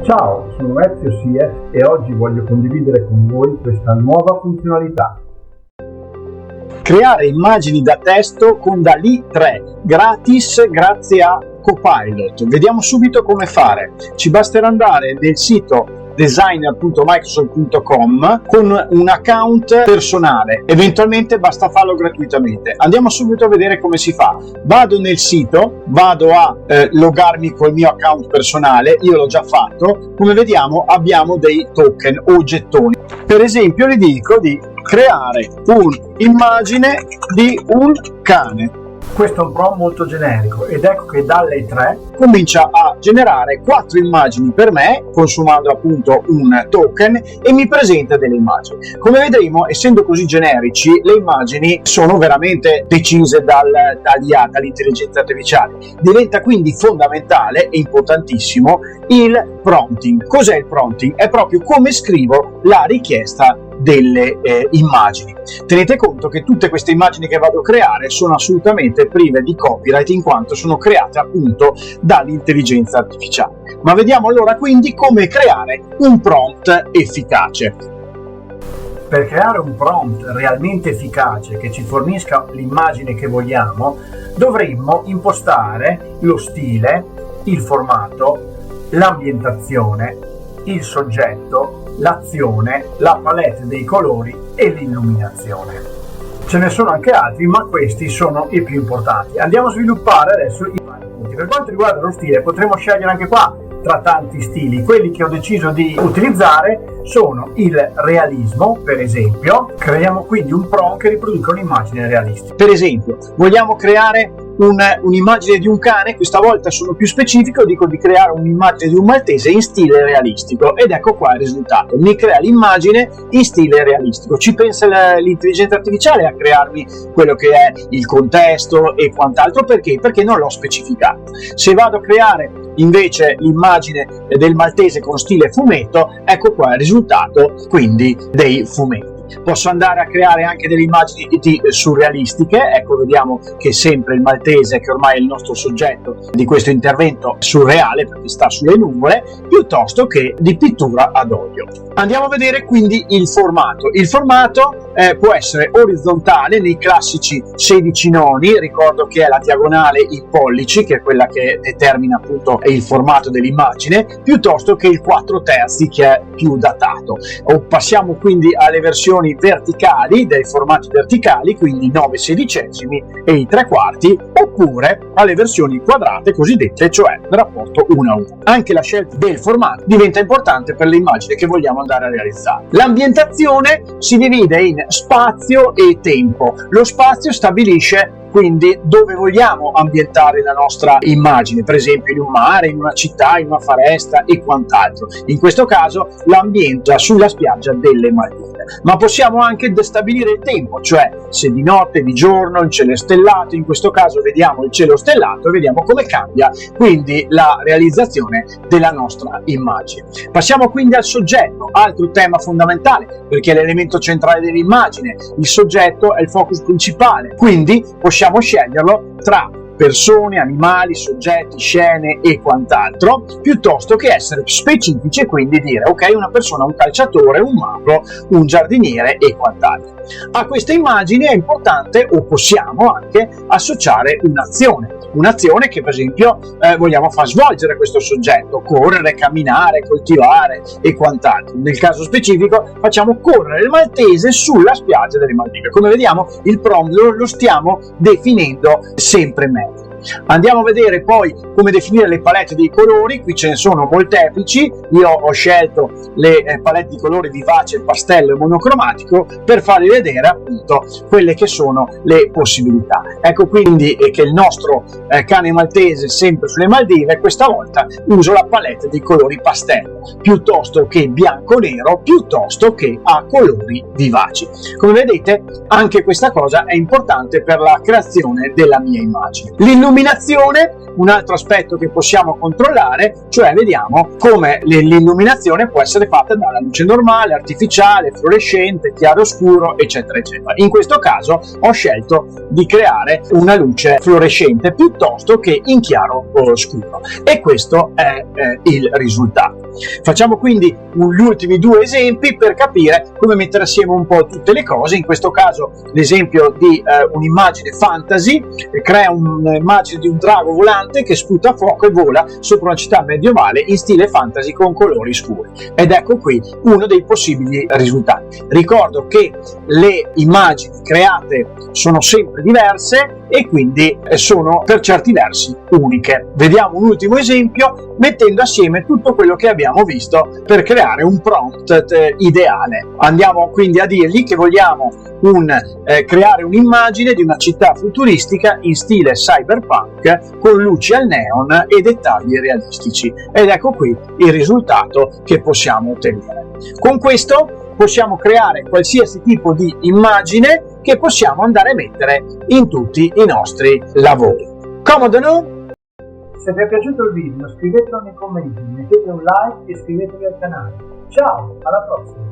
Ciao, sono Ezio Sie e oggi voglio condividere con voi questa nuova funzionalità. Creare immagini da testo con DALL-E 3 gratis grazie a Copilot. Vediamo subito come fare. Ci basterà andare nel sito designer.microsoft.com con un account personale, eventualmente basta farlo gratuitamente. Andiamo subito a vedere come si fa. Vado nel sito, vado a logarmi col mio account personale, io l'ho già fatto. Come vediamo abbiamo dei token o gettoni. Per esempio vi dico di creare un'immagine di un cane. Questo è un prompt molto generico ed ecco che DALL-E 3 comincia a generare 4 immagini per me, consumando appunto un token, e mi presenta delle immagini. Come vedremo, essendo così generici, le immagini sono veramente decise dall'IA, dall'intelligenza artificiale. Diventa quindi fondamentale e importantissimo il prompting. Cos'è il prompting? È proprio come scrivo la richiesta delle immagini. Tenete conto che tutte queste immagini che vado a creare sono assolutamente prive di copyright, in quanto sono create appunto dall'intelligenza artificiale. Ma vediamo allora quindi come creare un prompt efficace. Per creare un prompt realmente efficace che ci fornisca l'immagine che vogliamo, dovremmo impostare lo stile, il formato, l'ambientazione, il soggetto, l'azione, la palette dei colori e l'illuminazione. Ce ne sono anche altri, ma questi sono i più importanti. Andiamo a sviluppare adesso i vari punti. Per quanto riguarda lo stile, potremo scegliere anche qua tra tanti stili. Quelli che ho deciso di utilizzare sono il realismo, per esempio. Creiamo quindi un prompt che riproduca un'immagine realistica. Per esempio, vogliamo creare un'immagine di un cane, questa volta sono più specifico, dico di creare un'immagine di un maltese in stile realistico, ed ecco qua il risultato. Mi crea l'immagine in stile realistico. Ci pensa l'intelligenza artificiale a crearmi quello che è il contesto e quant'altro. Perché non l'ho specificato. Se vado a creare invece l'immagine del maltese con stile fumetto, ecco qua il risultato quindi dei fumetti. Posso andare a creare anche delle immagini surrealistiche. Ecco, vediamo che sempre il maltese, che ormai è il nostro soggetto di questo intervento, è surreale perché sta sulle nuvole, piuttosto che di pittura ad olio. Andiamo a vedere quindi il formato. Il formato può essere orizzontale nei classici 16 noni, ricordo che è la diagonale in pollici, che è quella che determina appunto il formato dell'immagine, piuttosto che il 4/3 che è più datato. O passiamo quindi alle versioni verticali, dei formati verticali, quindi 9/16 e i 3/4, oppure alle versioni quadrate cosiddette, cioè rapporto 1:1. Anche la scelta del formato diventa importante per le immagini che vogliamo andare a realizzare. L'ambientazione si divide in spazio e tempo. Lo spazio stabilisce quindi dove vogliamo ambientare la nostra immagine, per esempio in un mare, in una città, in una foresta e quant'altro. In questo caso l'ambienta sulla spiaggia delle Maldive. Ma possiamo anche stabilire il tempo, cioè se di notte, di giorno, il cielo è stellato. In questo caso vediamo il cielo stellato e vediamo come cambia quindi la realizzazione della nostra immagine. Passiamo quindi al soggetto, altro tema fondamentale, perché è l'elemento centrale dell'immagine. Il soggetto è il focus principale, quindi possiamo sceglierlo tra persone, animali, soggetti, scene e quant'altro, piuttosto che essere specifici e quindi dire ok, una persona, un calciatore, un mago, un giardiniere e quant'altro. A queste immagini è importante, o possiamo anche associare un'azione che per esempio vogliamo far svolgere questo soggetto: correre, camminare, coltivare e quant'altro. Nel caso specifico facciamo correre il maltese sulla spiaggia delle Maldive. Come vediamo, il prompt lo stiamo definendo sempre meglio. Andiamo a vedere poi come definire le palette dei colori. Qui ce ne sono molteplici. Io ho scelto le palette di colori vivace, pastello e monocromatico per farvi vedere appunto quelle che sono le possibilità. Ecco quindi che il nostro cane maltese, sempre sulle Maldive, questa volta uso la palette dei colori pastello piuttosto che bianco-nero, piuttosto che a colori vivaci. Come vedete, anche questa cosa è importante per la creazione della mia immagine. L'illuminazione L'illuminazione, un altro aspetto che possiamo controllare, cioè vediamo come l'illuminazione può essere fatta dalla luce normale, artificiale, fluorescente, chiaro scuro, eccetera eccetera. In questo caso ho scelto di creare una luce fluorescente piuttosto che in chiaro o scuro, e questo è il risultato. Facciamo quindi gli ultimi due esempi per capire come mettere assieme un po' tutte le cose. In questo caso l'esempio di un'immagine fantasy, crea un'immagine di un drago volante che sputa fuoco e vola sopra una città medievale in stile fantasy con colori scuri, ed ecco qui uno dei possibili risultati. Ricordo che le immagini create sono sempre diverse e quindi sono per certi versi uniche. Vediamo un ultimo esempio mettendo assieme tutto quello che abbiamo visto per creare un prompt ideale. Andiamo quindi a dirgli che vogliamo creare un'immagine di una città futuristica in stile cyberpunk con luci al neon e dettagli realistici, ed ecco qui il risultato che possiamo ottenere. Con questo possiamo creare qualsiasi tipo di immagine che possiamo andare a mettere in tutti i nostri lavori. Comodo, no? Se vi è piaciuto il video scrivetelo nei commenti, mettete un like e iscrivetevi al canale. Ciao, alla prossima!